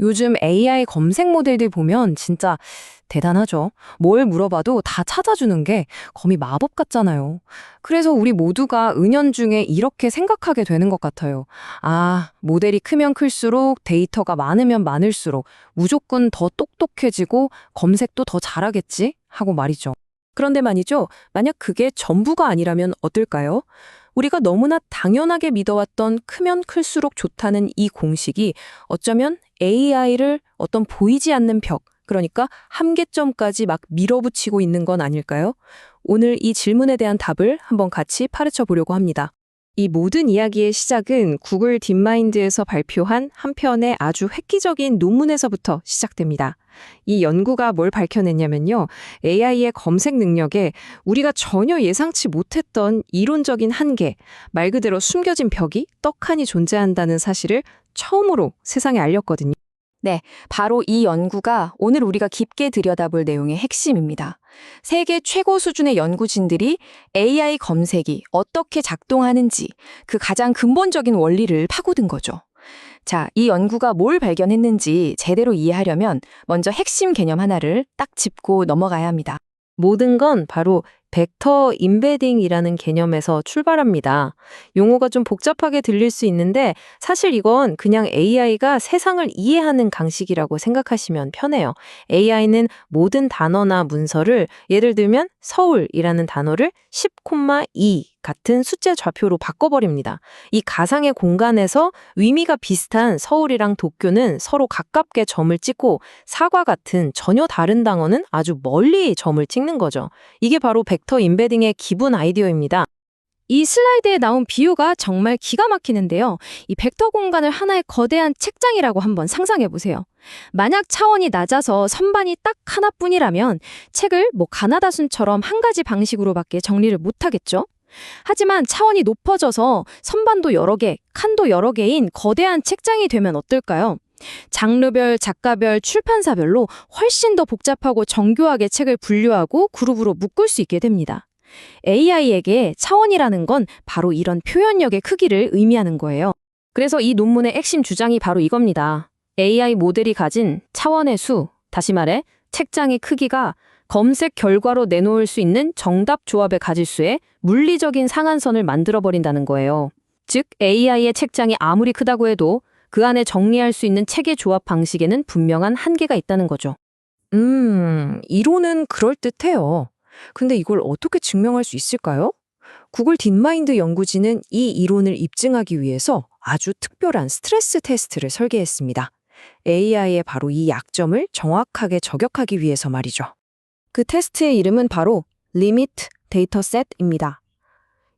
요즘 AI 검색 모델들 보면 진짜 대단하죠. 뭘 물어봐도 다 찾아주는 게 거의 마법 같잖아요. 그래서 우리 모두가 은연중에 이렇게 생각하게 되는 것 같아요. 아, 모델이 크면 클수록 데이터가 많으면 많을수록 무조건 더 똑똑해지고 검색도 더 잘하겠지? 하고 말이죠. 그런데 말이죠. 만약 그게 전부가 아니라면 어떨까요? 우리가 너무나 당연하게 믿어왔던 크면 클수록 좋다는 이 공식이 어쩌면 AI를 어떤 보이지 않는 벽, 그러니까 한계점까지 막 밀어붙이고 있는 건 아닐까요? 오늘 이 질문에 대한 답을 한번 같이 파헤쳐 보려고 합니다. 이 모든 이야기의 시작은 구글 딥마인드에서 발표한 한 편의 아주 획기적인 논문에서부터 시작됩니다. 이 연구가 뭘 밝혀냈냐면요. AI의 검색 능력에 우리가 전혀 예상치 못했던 이론적인 한계, 말 그대로 숨겨진 벽이 떡하니 존재한다는 사실을 처음으로 세상에 알렸거든요. 네, 바로 이 연구가 오늘 우리가 깊게 들여다볼 내용의 핵심입니다. 세계 최고 수준의 연구진들이 AI 검색이 어떻게 작동하는지 그 가장 근본적인 원리를 파고든 거죠. 자, 이 연구가 뭘 발견했는지 제대로 이해하려면 먼저 핵심 개념 하나를 딱 짚고 넘어가야 합니다. 모든 건 바로 벡터 임베딩이라는 개념에서 출발합니다. 용어가 좀 복잡하게 들릴 수 있는데 사실 이건 그냥 AI가 세상을 이해하는 강식이라고 생각하시면 편해요. AI는 모든 단어나 문서를 예를 들면 서울이라는 단어를 10,2 같은 숫자 좌표로 바꿔버립니다. 이 가상의 공간에서 의미가 비슷한 서울이랑 도쿄는 서로 가깝게 점을 찍고 사과 같은 전혀 다른 단어는 아주 멀리 점을 찍는 거죠. 이게 바로 벡터 임베딩의 기본 아이디어입니다. 이 슬라이드에 나온 비유가 정말 기가 막히는데요. 이 벡터 공간을 하나의 거대한 책장이라고 한번 상상해 보세요. 만약 차원이 낮아서 선반이 딱 하나뿐이라면 책을 가나다순처럼 한 가지 방식으로밖에 정리를 못하겠죠. 하지만 차원이 높아져서 선반도 여러 개, 칸도 여러 개인 거대한 책장이 되면 어떨까요? 장르별, 작가별, 출판사별로 훨씬 더 복잡하고 정교하게 책을 분류하고 그룹으로 묶을 수 있게 됩니다. AI에게 차원이라는 건 바로 이런 표현력의 크기를 의미하는 거예요. 그래서 이 논문의 핵심 주장이 바로 이겁니다. AI 모델이 가진 차원의 수, 다시 말해 책장의 크기가 검색 결과로 내놓을 수 있는 정답 조합의 가짓수의 물리적인 상한선을 만들어버린다는 거예요. 즉, AI의 책장이 아무리 크다고 해도 그 안에 정리할 수 있는 책의 조합 방식에는 분명한 한계가 있다는 거죠. 이론은 그럴듯해요. 근데 이걸 어떻게 증명할 수 있을까요? 구글 딥마인드 연구진은 이 이론을 입증하기 위해서 아주 특별한 스트레스 테스트를 설계했습니다. AI의 바로 이 약점을 정확하게 저격하기 위해서 말이죠. 그 테스트의 이름은 바로 리미트 데이터셋입니다.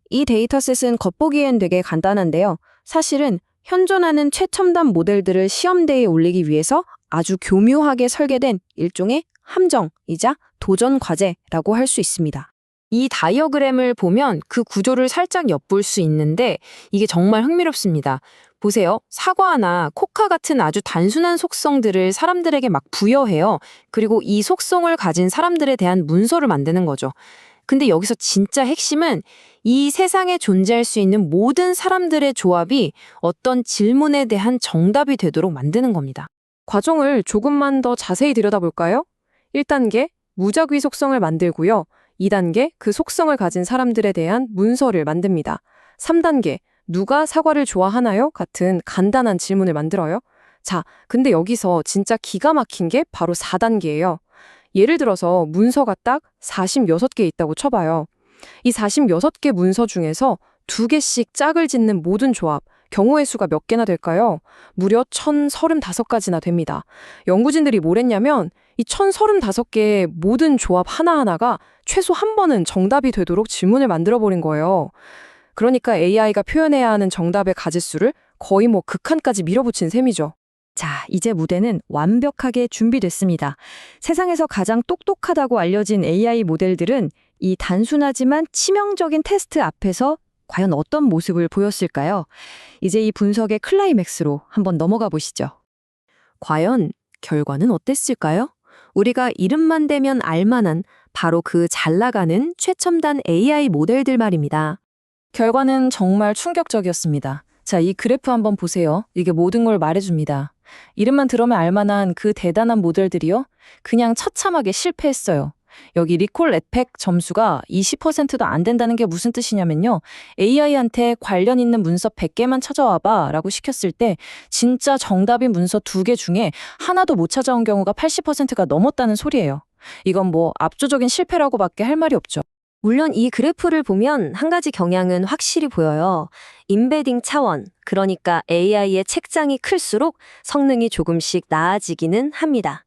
이 데이터셋은 겉보기엔 되게 간단한데요. 사실은 현존하는 최첨단 모델들을 시험대에 올리기 위해서 아주 교묘하게 설계된 일종의 함정이자 도전 과제라고 할 수 있습니다. 이 다이어그램을 보면 그 구조를 살짝 엿볼 수 있는데 이게 정말 흥미롭습니다. 보세요. 사과나 코카 같은 아주 단순한 속성들을 사람들에게 막 부여해요. 그리고 이 속성을 가진 사람들에 대한 문서를 만드는 거죠. 근데 여기서 진짜 핵심은 이 세상에 존재할 수 있는 모든 사람들의 조합이 어떤 질문에 대한 정답이 되도록 만드는 겁니다. 과정을 조금만 더 자세히 들여다볼까요? 1단계, 무작위 속성을 만들고요. 2단계, 그 속성을 가진 사람들에 대한 문서를 만듭니다. 3단계, 누가 사과를 좋아하나요? 같은 간단한 질문을 만들어요. 자, 근데 여기서 진짜 기가 막힌 게 바로 4단계예요. 예를 들어서 문서가 딱 46개 있다고 쳐봐요. 이 46개 문서 중에서 2개씩 짝을 짓는 모든 조합, 경우의 수가 몇 개나 될까요? 무려 1,035가지나 됩니다. 연구진들이 뭘 했냐면 이 1,035개의 모든 조합 하나하나가 최소 한 번은 정답이 되도록 질문을 만들어버린 거예요. 그러니까 AI가 표현해야 하는 정답의 가짓수를 거의 극한까지 밀어붙인 셈이죠. 자, 이제 무대는 완벽하게 준비됐습니다. 세상에서 가장 똑똑하다고 알려진 AI 모델들은 이 단순하지만 치명적인 테스트 앞에서 과연 어떤 모습을 보였을까요? 이제 이 분석의 클라이맥스로 한번 넘어가 보시죠. 과연 결과는 어땠을까요? 우리가 이름만 대면 알만한 바로 그 잘 나가는 최첨단 AI 모델들 말입니다. 결과는 정말 충격적이었습니다. 자, 이 그래프 한번 보세요. 이게 모든 걸 말해줍니다. 이름만 들으면 알만한 그 대단한 모델들이요. 그냥 처참하게 실패했어요. 여기 리콜 에펙 점수가 20%도 안 된다는 게 무슨 뜻이냐면요. AI한테 관련 있는 문서 100개만 찾아와봐 라고 시켰을 때 진짜 정답인 문서 2개 중에 하나도 못 찾아온 경우가 80%가 넘었다는 소리예요. 이건 뭐 압도적인 실패라고밖에 할 말이 없죠. 물론 이 그래프를 보면 한 가지 경향은 확실히 보여요. 임베딩 차원, 그러니까 AI의 책장이 클수록 성능이 조금씩 나아지기는 합니다.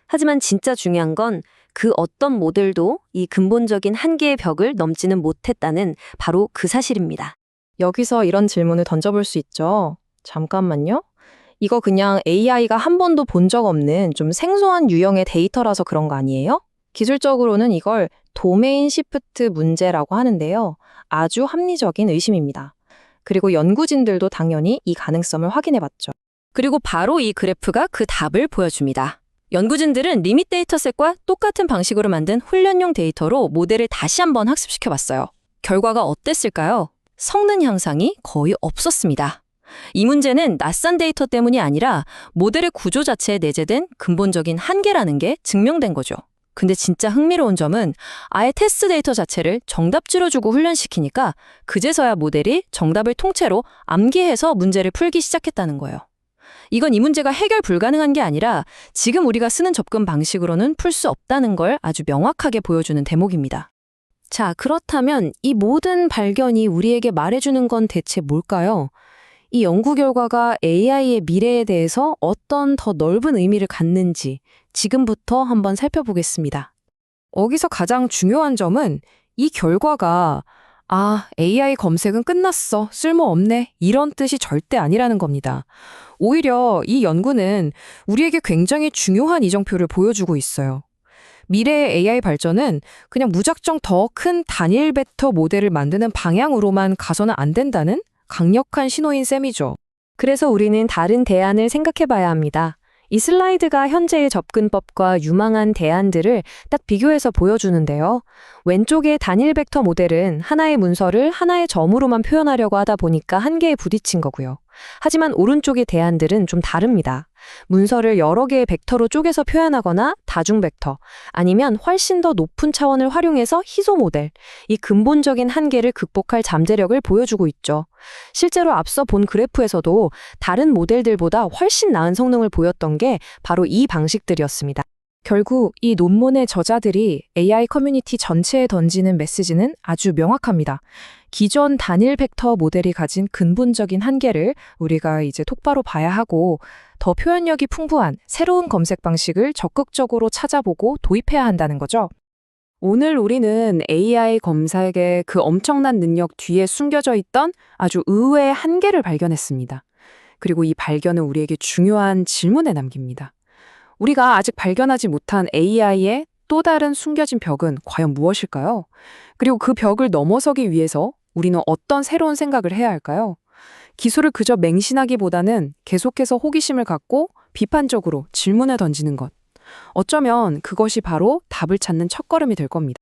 하지만 진짜 중요한 건 그 어떤 모델도 이 근본적인 한계의 벽을 넘지는 못했다는 바로 그 사실입니다. 여기서 이런 질문을 던져볼 수 있죠. 잠깐만요. 이거 그냥 AI가 한 번도 본 적 없는 좀 생소한 유형의 데이터라서 그런 거 아니에요? 기술적으로는 이걸 도메인 시프트 문제라고 하는데요. 아주 합리적인 의심입니다. 그리고 연구진들도 당연히 이 가능성을 확인해봤죠. 그리고 바로 이 그래프가 그 답을 보여줍니다. 연구진들은 리밋 데이터셋과 똑같은 방식으로 만든 훈련용 데이터로 모델을 다시 한번 학습시켜봤어요. 결과가 어땠을까요? 성능 향상이 거의 없었습니다. 이 문제는 낯선 데이터 때문이 아니라 모델의 구조 자체에 내재된 근본적인 한계라는 게 증명된 거죠. 근데 진짜 흥미로운 점은 아예 테스트 데이터 자체를 정답지로 주고 훈련시키니까 그제서야 모델이 정답을 통째로 암기해서 문제를 풀기 시작했다는 거예요. 이건 이 문제가 해결 불가능한 게 아니라 지금 우리가 쓰는 접근 방식으로는 풀 수 없다는 걸 아주 명확하게 보여주는 대목입니다. 자, 그렇다면 이 모든 발견이 우리에게 말해주는 건 대체 뭘까요? 이 연구 결과가 AI의 미래에 대해서 어떤 더 넓은 의미를 갖는지 지금부터 한번 살펴보겠습니다. 여기서 가장 중요한 점은 이 결과가 AI 검색은 끝났어, 쓸모없네, 이런 뜻이 절대 아니라는 겁니다. 오히려 이 연구는 우리에게 굉장히 중요한 이정표를 보여주고 있어요. 미래의 AI 발전은 그냥 무작정 더 큰 단일 벡터 모델을 만드는 방향으로만 가서는 안 된다는 강력한 신호인 셈이죠. 그래서 우리는 다른 대안을 생각해 봐야 합니다. 이 슬라이드가 현재의 접근법과 유망한 대안들을 딱 비교해서 보여주는데요. 왼쪽의 단일 벡터 모델은 하나의 문서를 하나의 점으로만 표현하려고 하다 보니까 한계에 부딪힌 거고요. 하지만 오른쪽의 대안들은 좀 다릅니다. 문서를 여러 개의 벡터로 쪼개서 표현하거나 다중 벡터, 아니면 훨씬 더 높은 차원을 활용해서 희소 모델, 이 근본적인 한계를 극복할 잠재력을 보여주고 있죠. 실제로 앞서 본 그래프에서도 다른 모델들보다 훨씬 나은 성능을 보였던 게 바로 이 방식들이었습니다. 결국 이 논문의 저자들이 AI 커뮤니티 전체에 던지는 메시지는 아주 명확합니다. 기존 단일 벡터 모델이 가진 근본적인 한계를 우리가 이제 똑바로 봐야 하고 더 표현력이 풍부한 새로운 검색 방식을 적극적으로 찾아보고 도입해야 한다는 거죠. 오늘 우리는 AI 검색의 그 엄청난 능력 뒤에 숨겨져 있던 아주 의외의 한계를 발견했습니다. 그리고 이 발견은 우리에게 중요한 질문에 남깁니다. 우리가 아직 발견하지 못한 AI의 또 다른 숨겨진 벽은 과연 무엇일까요? 그리고 그 벽을 넘어서기 위해서 우리는 어떤 새로운 생각을 해야 할까요? 기술을 그저 맹신하기보다는 계속해서 호기심을 갖고 비판적으로 질문을 던지는 것. 어쩌면 그것이 바로 답을 찾는 첫걸음이 될 겁니다.